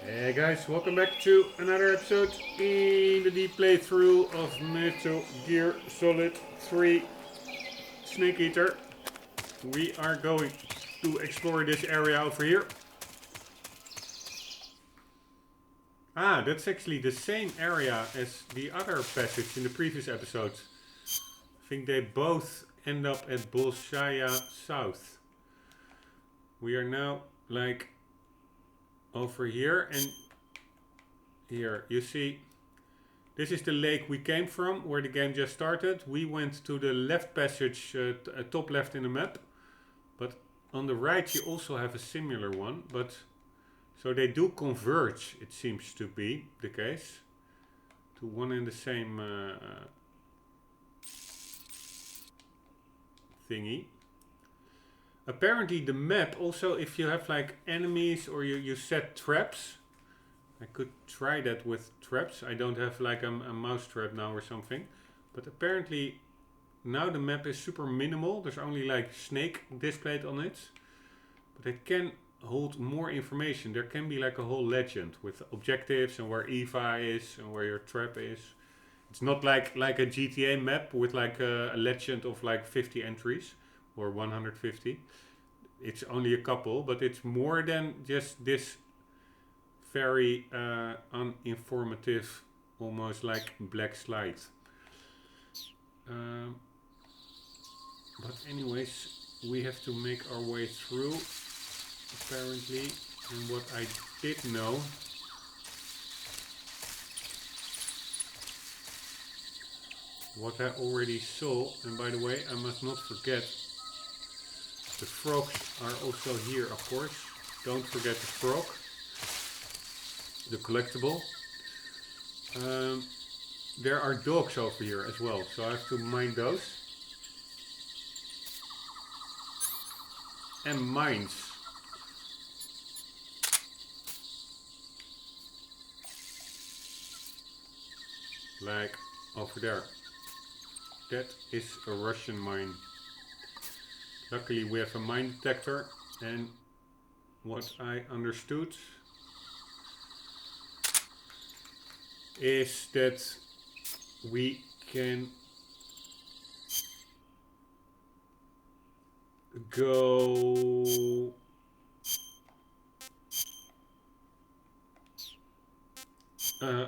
Hey guys, welcome back to another episode in the deep playthrough of Metal Gear Solid 3 Snake Eater. We are going to explore this area over here. Ah, that's actually the same area as the other passage in the previous episodes. I think they both end up at Bolshaya South. We are now like over here, and here you see this is the lake we came from, where the game just started. We went to the left passage, top left in the map, but on the right you also have a similar one, but so they do converge, it seems to be the case, to one and the same thingy. Apparently the map also, if you have like enemies or you set traps, I could try that with traps. I don't have like a mouse trap now or something, but apparently now the map is super minimal. There's only like snake displayed on it, but it can hold more information. There can be like a whole legend with objectives and where Eva is and where your trap is. It's not like a GTA map with like a legend of like 50 entries or 150. It's only a couple, but it's more than just this very uninformative, almost like black slide. But anyways, we have to make our way through, apparently. And what I did know, what I already saw, and by the way, I must not forget, the frogs are also here, of course. Don't forget the frog, the collectible. There are dogs over here as well, so I have to mind those. And mines. Like over there. That is a Russian mine. Luckily we have a mine detector, and what I understood is that we can go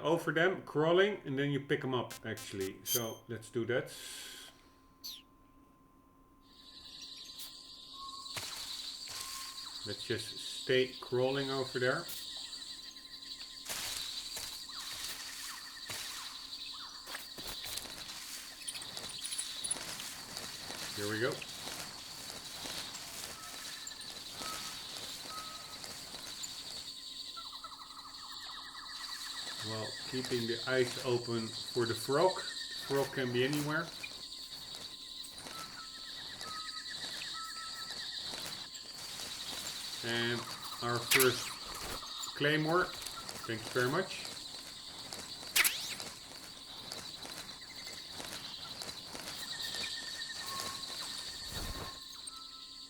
over them, crawling, and then you pick them up actually. So let's do that. Let's just stay crawling over there. Here we go. Well, keeping the eyes open for the frog. The frog can be anywhere. And our first claymore. Thank you very much.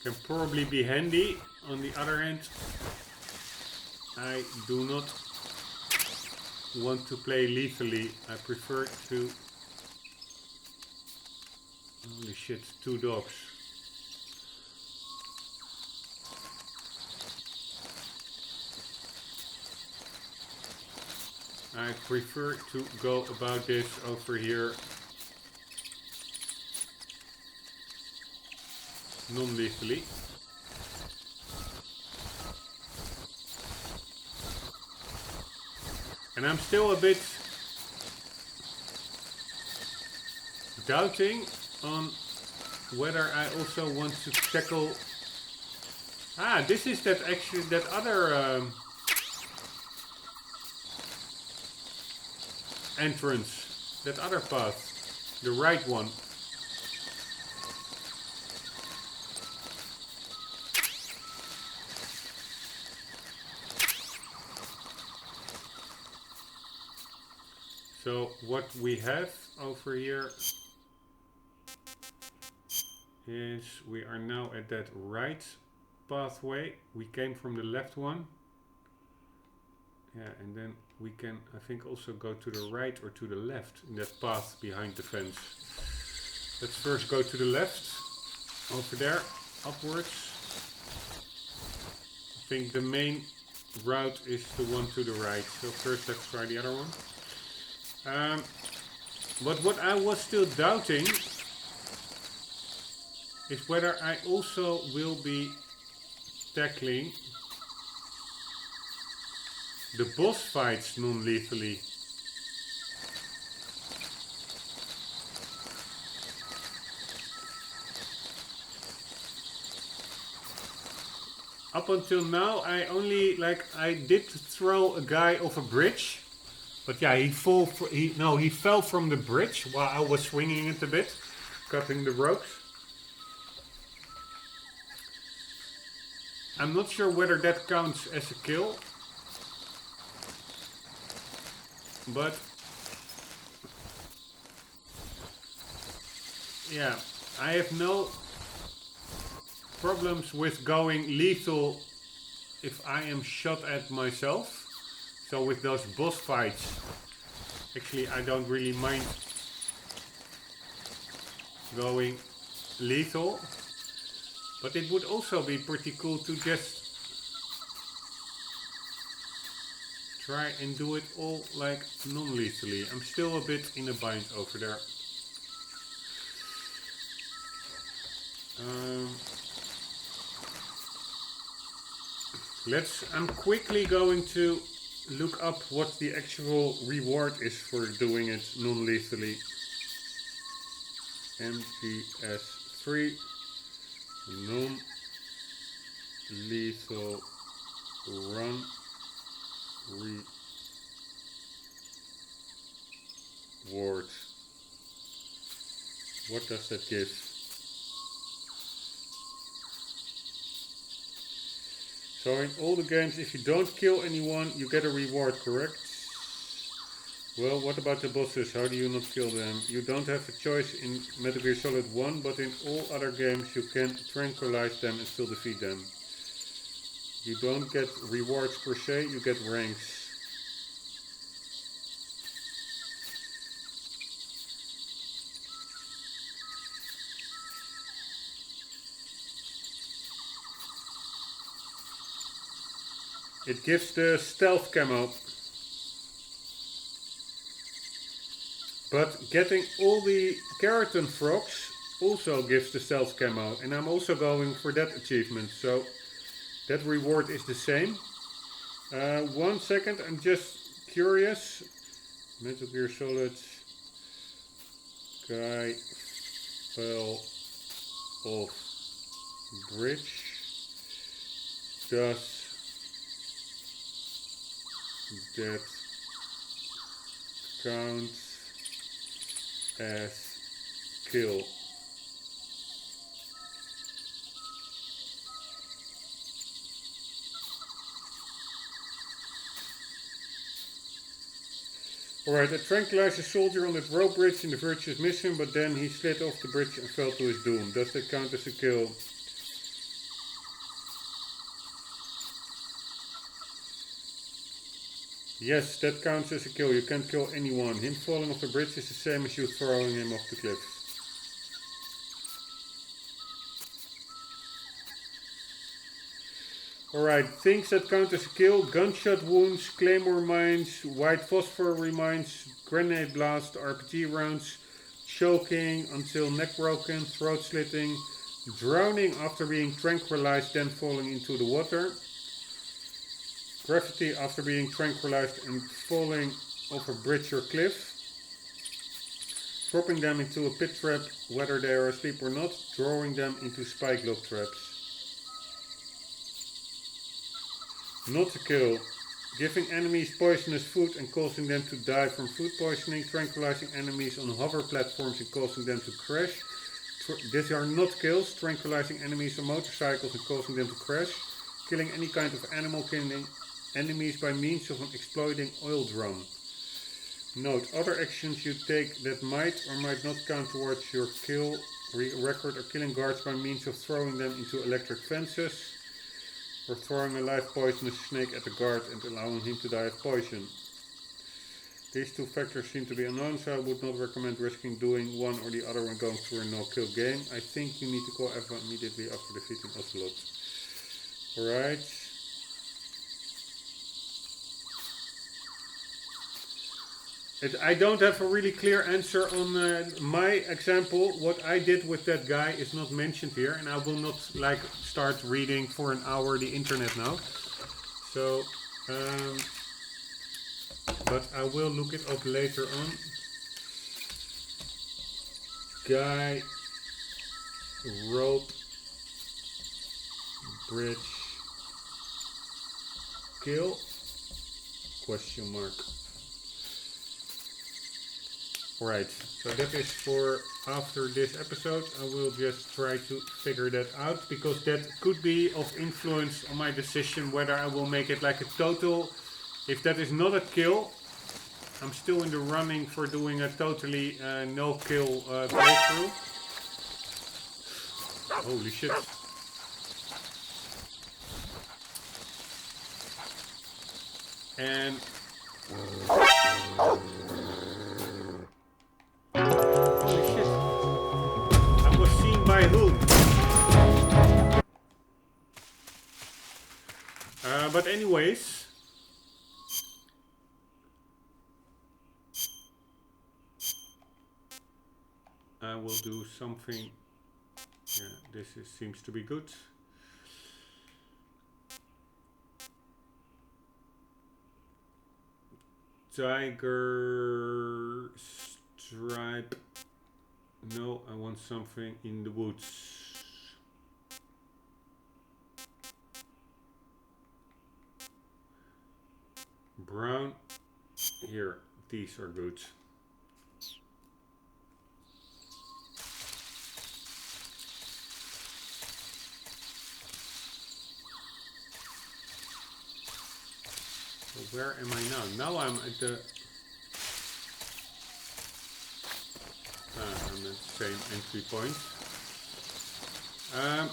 Can probably be handy. On the other hand, I do not want to play lethally. I prefer to... Holy shit, 2 dogs. I prefer to go about this over here non-lethally. And I'm still a bit doubting on whether I also want to tackle... Ah, this is that actually that other entrance, that other path, the right one. So what we have over here is we are now at that right pathway. We came from the left one. Yeah, and then we can, I think, also go to the right or to the left in that path behind the fence. Let's first go to the left, over there, upwards. I think the main route is the one to the right. So first let's try the other one. But what I was still doubting is whether I also will be tackling the boss fights non-lethally. Up until now, I did throw a guy off a bridge, but yeah, he fell from the bridge while I was swinging it a bit, cutting the ropes. I'm not sure whether that counts as a kill, but yeah, I have no problems with going lethal if I am shot at myself. So with those boss fights, actually I don't really mind going lethal, but it would also be pretty cool to just try and do it all like non-lethally. I'm still a bit in a bind over there. I'm quickly going to look up what the actual reward is for doing it non-lethally. MGS3 non-lethal run reward. What does that give? So in all the games, if you don't kill anyone, you get a reward, correct? Well, what about the bosses? How do you not kill them? You don't have a choice in Metal Gear Solid 1, but in all other games you can tranquilize them and still defeat them. You don't get rewards per se, you get ranks. It gives the stealth camo. But getting all the keratin frogs also gives the stealth camo. And I'm also going for that achievement. So that reward is the same. 1 second, I'm just curious. Metal Gear Solid. Guy fell off bridge. Does that count as kill? Alright, I tranquilized a soldier on that rope bridge in the Virtuous mission, but then he slid off the bridge and fell to his doom. Does that count as a kill? Yes, that counts as a kill. You can't kill anyone. Him falling off the bridge is the same as you throwing him off the cliff. Alright, things that count as a kill: gunshot wounds, claymore mines, white phosphor mines, grenade blast, RPG rounds, choking until neck broken, throat slitting, drowning after being tranquilized then falling into the water, gravity after being tranquilized and falling off a bridge or cliff, dropping them into a pit trap whether they are asleep or not, drawing them into spike lock traps. Not to kill: giving enemies poisonous food and causing them to die from food poisoning, tranquilizing enemies on hover platforms and causing them to crash. These are not kills: tranquilizing enemies on motorcycles and causing them to crash, killing any kind of animal, killing enemies by means of an exploding oil drum. Note: other actions you take that might or might not count towards your kill record are killing guards by means of throwing them into electric fences, or throwing a live poisonous snake at the guard and allowing him to die of poison. These two factors seem to be unknown, so I would not recommend risking doing one or the other when going through a no-kill game. I think you need to call everyone immediately after defeating Ocelot. Alright. I don't have a really clear answer on my example. What I did with that guy is not mentioned here, and I will not like start reading for an hour the internet now. So, but I will look it up later on. Guy, rope, bridge, kill, question mark. Alright, so that is for after this episode. I will just try to figure that out, because that could be of influence on my decision whether I will make it like a total. If that is not a kill, I'm still in the running for doing a totally no kill playthrough. Holy shit. And holy shit. I was seen by whom? But anyways, I will do something. Yeah, this seems to be good. Tiger stripe. No, I want something in the woods. Brown. Here, these are good. So where am I now? Now I'm at the... I'm at the same entry point.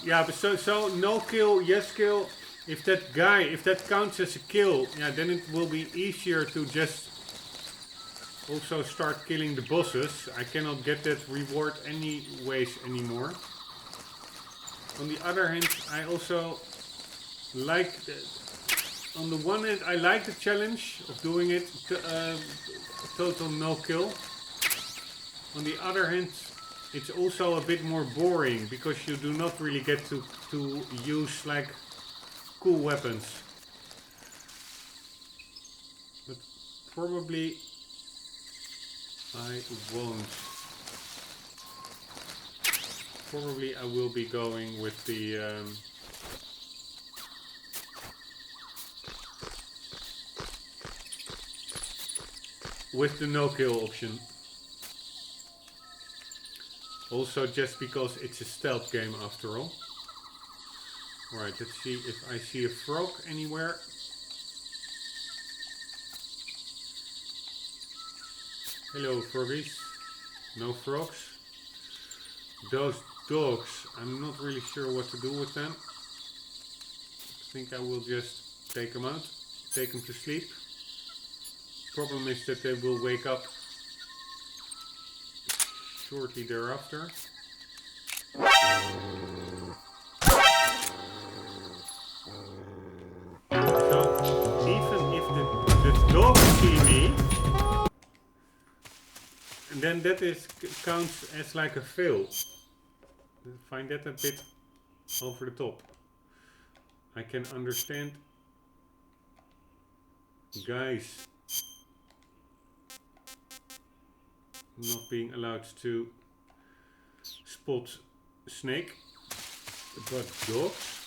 Yeah, but so no kill, yes kill. If that counts as a kill, yeah, then it will be easier to just also start killing the bosses. I cannot get that reward anyways anymore. On the other hand, I also like, on the one hand, I like the challenge of doing it total no kill. On the other hand, it's also a bit more boring because you do not really get to use like cool weapons. But probably I won't. Probably I will be going with the no kill option. Also just because it's a stealth game after all. Alright, let's see if I see a frog anywhere. Hello froggies. No frogs. Those dogs, I'm not really sure what to do with them. I think I will just take them out, take them to sleep. Problem is that they will wake up shortly thereafter. So even if the dogs see me, and then that counts as like a fail. I find that a bit over the top. I can understand guys not being allowed to spot snake, but dogs.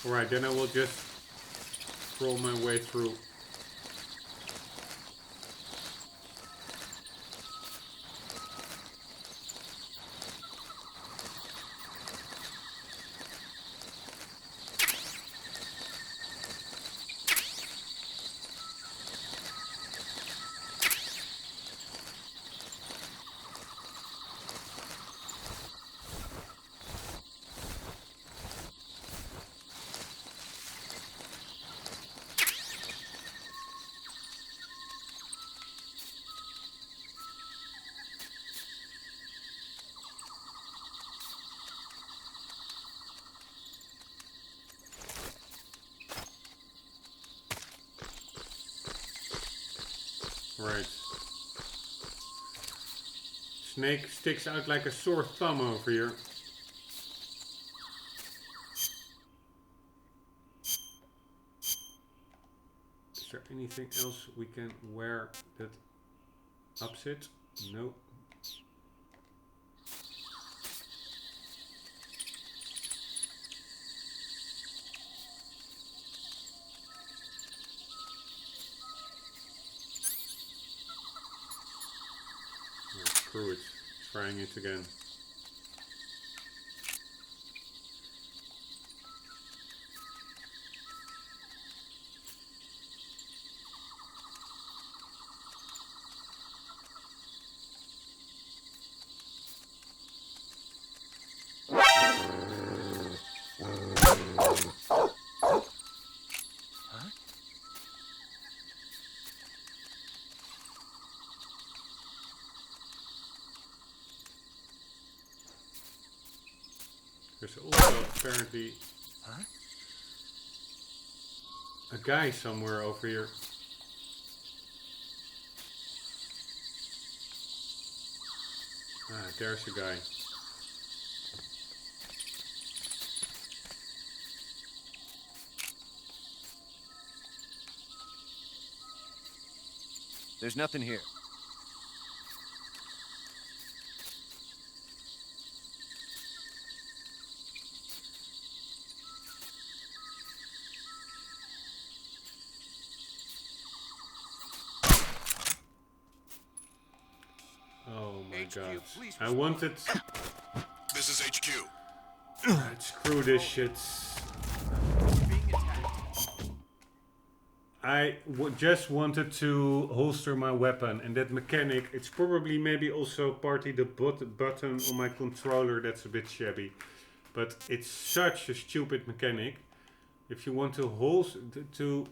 Alright, then I will just crawl my way through. Right. Snake sticks out like a sore thumb over here. Is there anything else we can wear that ups it? No. Oh, screw it. Trying it again. There's also apparently a guy somewhere over here. Ah, there's a guy. There's nothing here. Oh my HQ, god. please I wanted... This is HQ. Screw this shit. Being attacked. I just wanted to holster my weapon, and that mechanic, it's probably maybe also partly the button on my controller that's a bit shabby. But it's such a stupid mechanic. If you want to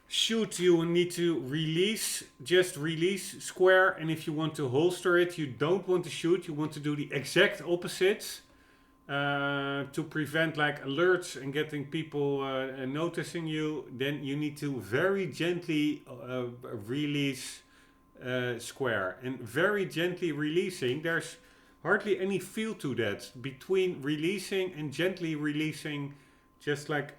shoot, you need to release, just release square, and if you want to holster it, you don't want to shoot, you want to do the exact opposite. To prevent like alerts and getting people noticing you, then you need to very gently release square. And very gently releasing, there's hardly any feel to that. Between releasing and gently releasing, just like,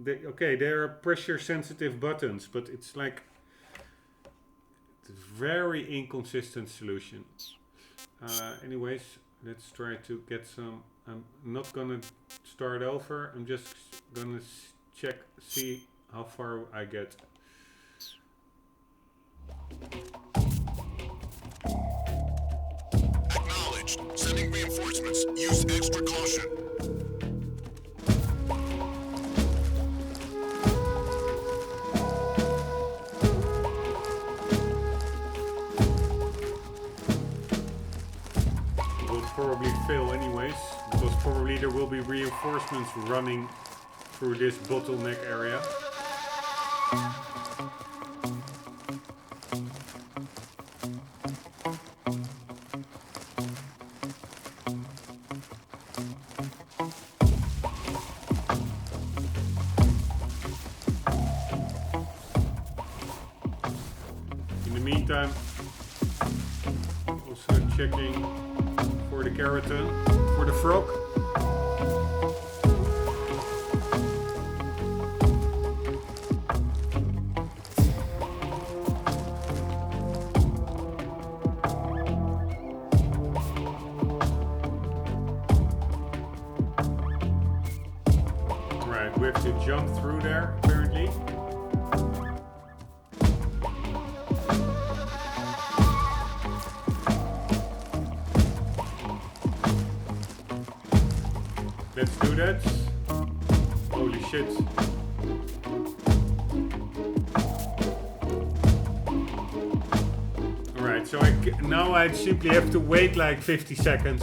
okay, there are pressure sensitive buttons, but it's like a very inconsistent solution. Anyways, let's try to get some. I'm not gonna start over. I'm just gonna see how far I get. Acknowledged. Sending reinforcements. Use extra caution. Will probably fail anyways, because probably there will be reinforcements running through this bottleneck area. In the meantime, also checking for the keratin, for the frog. Right, we have to jump through there, apparently. Let's do that. Holy shit. Alright, so now I simply have to wait like 50 seconds.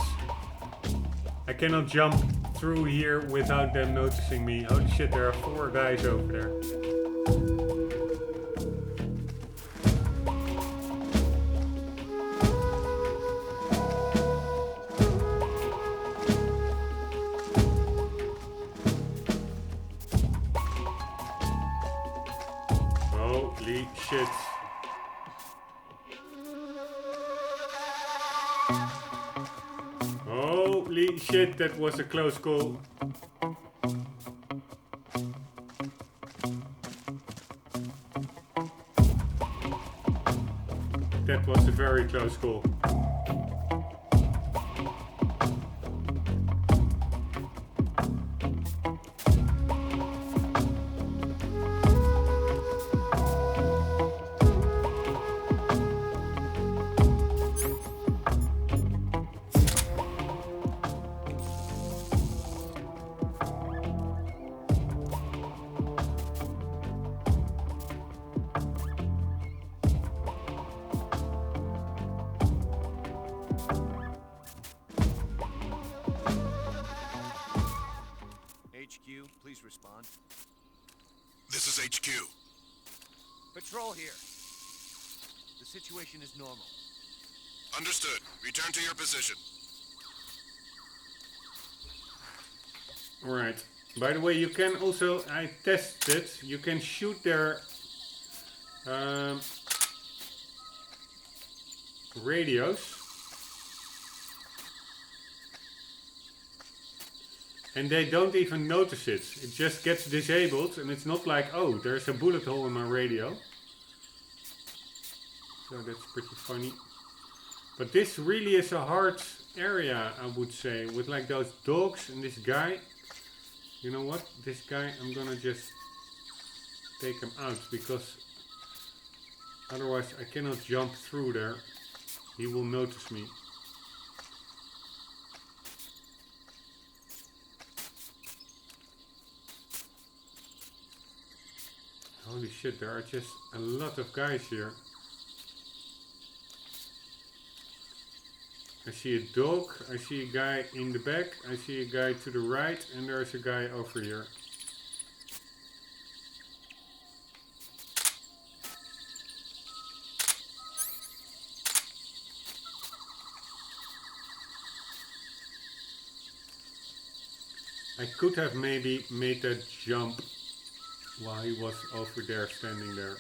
I cannot jump through here without them noticing me. Holy shit, there are 4 guys over there. Holy shit. Holy shit, that was a close call. That was a very close call. HQ, please respond. This is HQ. Patrol here. The situation is normal. Understood. Return to your position. Alright. By the way, you can also, I tested, you can shoot their radios. And they don't even notice it. It just gets disabled and it's not like, oh, there's a bullet hole in my radio. So that's pretty funny. But this really is a hard area, I would say, with like those dogs and this guy. You know what? This guy, I'm gonna just take him out because otherwise I cannot jump through there. He will notice me. Holy shit, there are just a lot of guys here. I see a dog, I see a guy in the back, I see a guy to the right, and there's a guy over here. I could have maybe made that jump while he was over there, standing there.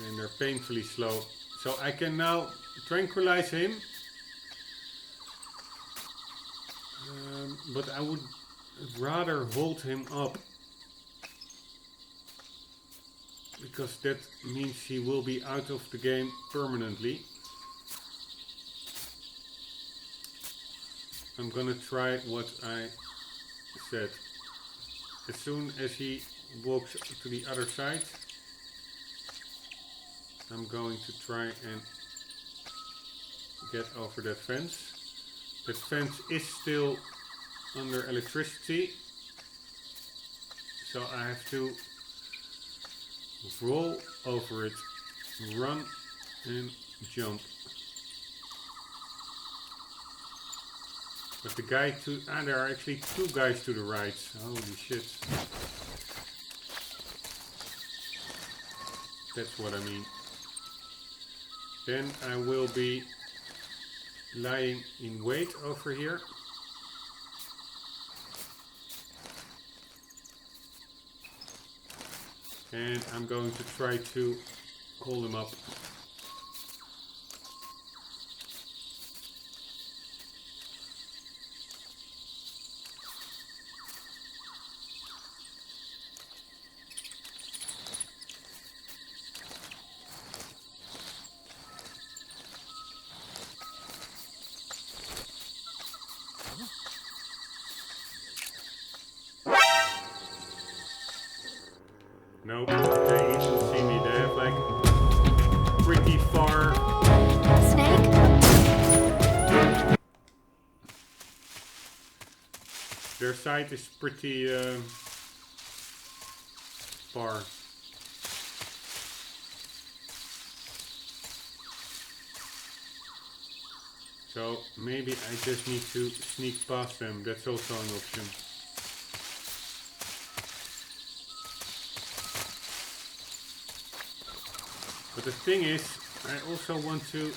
And they're painfully slow. So I can now tranquilize him. But I would rather hold him up. Because that means he will be out of the game permanently. I'm gonna try what I said. As soon as he walks to the other side, I'm going to try and get over that fence. That fence is still under electricity, so I have to roll over it, run and jump. But the guy to, there are actually two guys to the right. Holy shit. That's what I mean. Then I will be lying in wait over here. And I'm going to try to call him up. Nope, they even see me. They have like pretty far. Snake? Their sight is pretty far. So maybe I just need to sneak past them. That's also an option. But the thing is, I also want to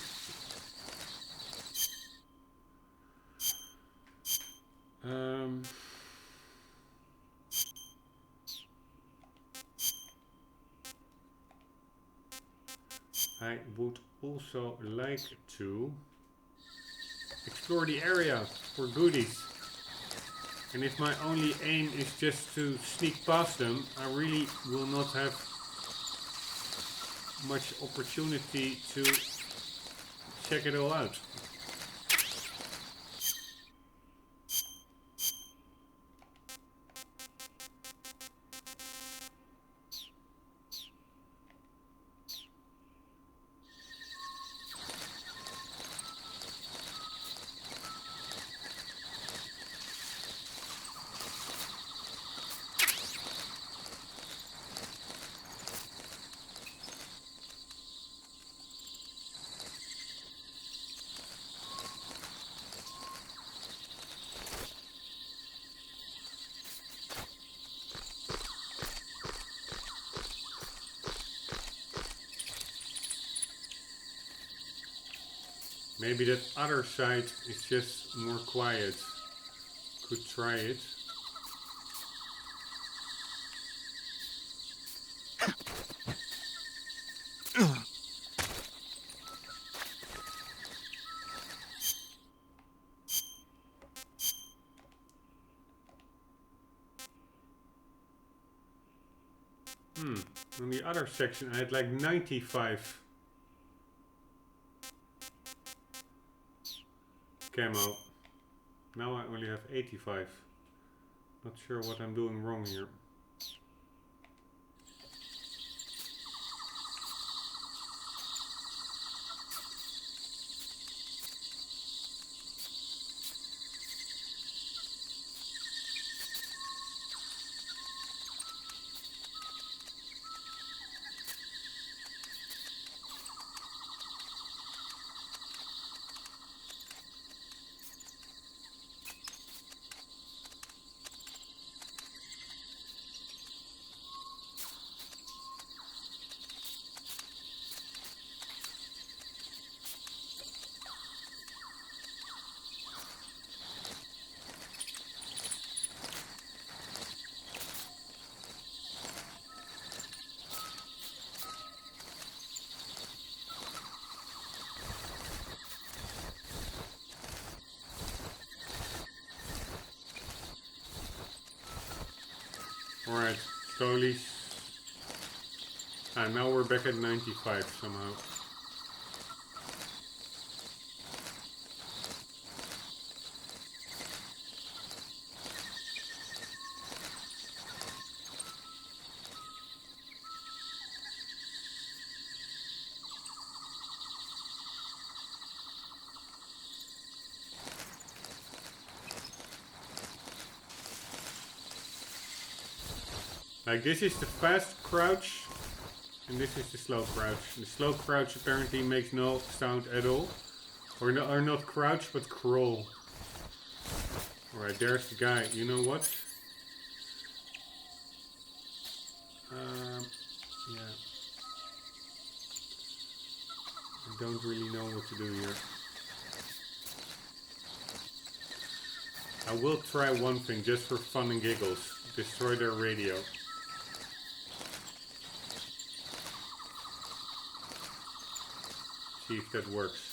I would also like to explore the area for goodies. And if my only aim is just to sneak past them, I really will not have much opportunity to check it all out. Maybe that other side is just more quiet. Could try it. On the other section I had like 95 camo. Now I only have 85. Not sure what I'm doing wrong here. Alright, slowly. Ah, now we're back at 95 somehow. Like this is the fast crouch and this is the slow crouch. The slow crouch apparently makes no sound at all. Or not crouch but crawl. Alright, there's the guy. You know what? Yeah. I don't really know what to do here. I will try one thing just for fun and giggles. Destroy their radio. See if that works.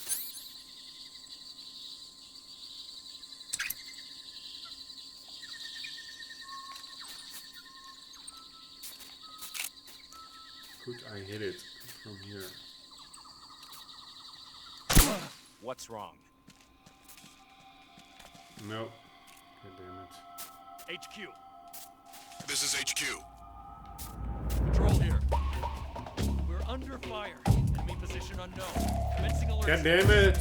Could I hit it from here? What's wrong? No. God damn it. HQ. This is HQ. Patrol here. We're under fire. Enemy position unknown. Commencing alert. God damn it!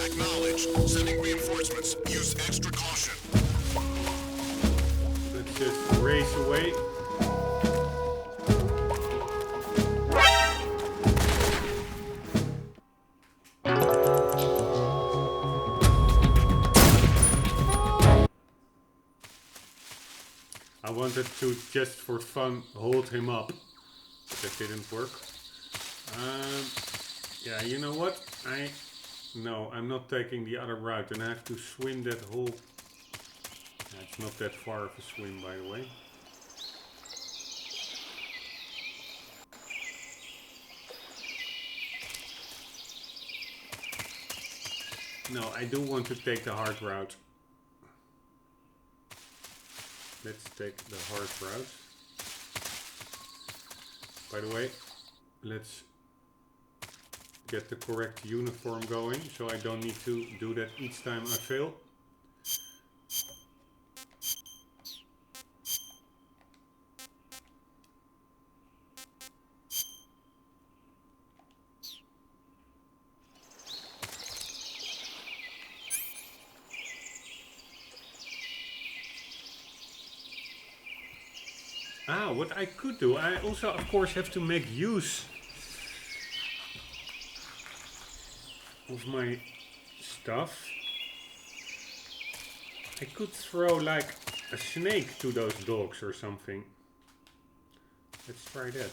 Acknowledged. Sending reinforcements. Use extra caution. Let's just race away. I wanted to just for fun hold him up. But that didn't work. Yeah, you know what? No, I'm not taking the other route and I have to swim that whole... Yeah, it's not that far of a swim, by the way. No, I do want to take the hard route. Let's take the hard route. By the way, let's get the correct uniform going, so I don't need to do that each time I fail. Ah, what I could do, I also of course have to make use of my stuff. I could throw like a snake to those dogs or something. Let's try that.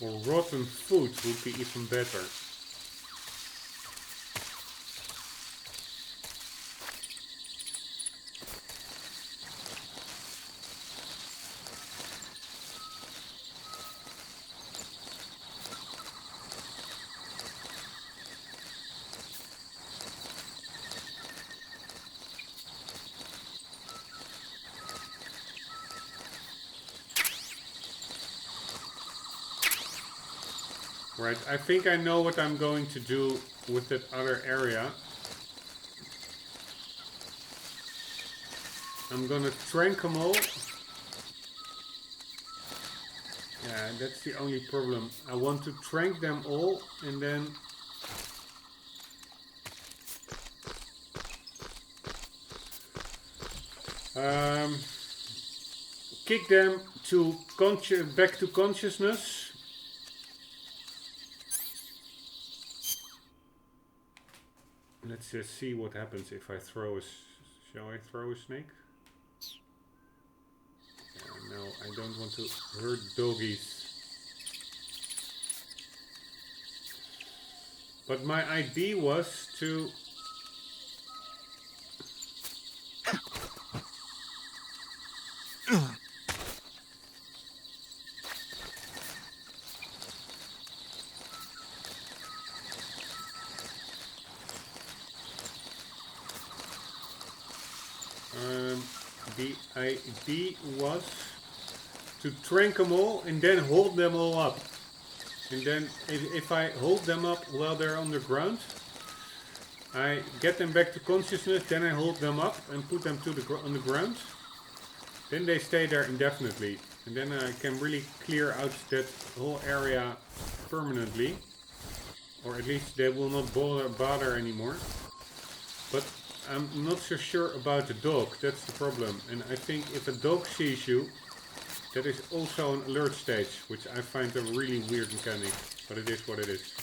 Or rotten food would be even better. Right, I think I know what I'm going to do with that other area. I'm gonna trank them all. Yeah, that's the only problem. I want to trank them all and then kick them to back to consciousness. Let's just see what happens if I throw a... Shall I throw a snake? No, I don't want to hurt doggies. But my idea was to... the idea was to trank them all and then hold them all up. And then if I hold them up while they're on the ground, I get them back to consciousness, then I hold them up and put them on the ground. Then they stay there indefinitely. And then I can really clear out that whole area permanently. Or at least they will not bother anymore. But I'm not so sure about the dog, that's the problem. And I think if a dog sees you, that is also an alert stage, which I find a really weird mechanic, but it is what it is.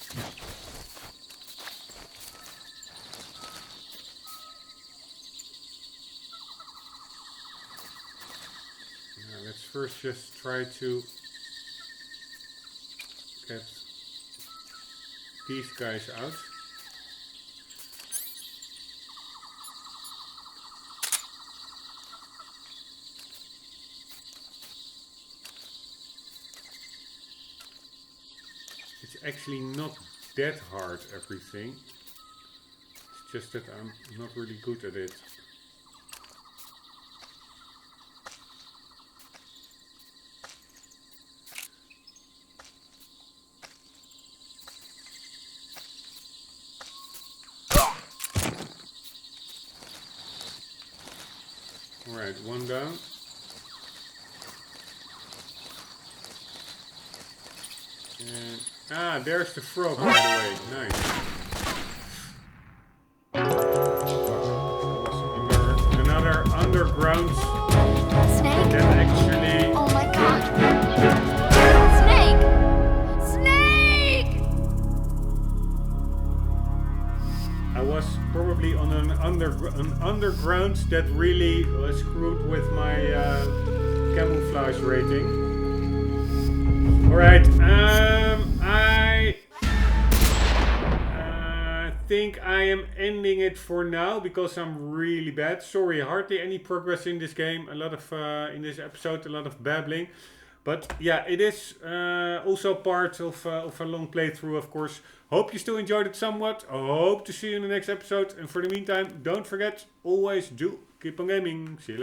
Now, let's first just try to get these guys out. Actually not that hard, everything. It's just that I'm not really good at it. Alright, one down. And there's the frog, by the way. Nice. Another underground Snake? that actually... Oh my god. Snake! Snake! I was probably on an underground that really screwed with my camouflage rating. Alright, I think I am ending it for now because I'm really bad. Sorry, hardly any progress in this game. A lot of, in this episode, a lot of babbling. But yeah, it is also part of a long playthrough, of course. Hope you still enjoyed it somewhat. Hope to see you in the next episode. And for the meantime, don't forget, always do keep on gaming. See you later.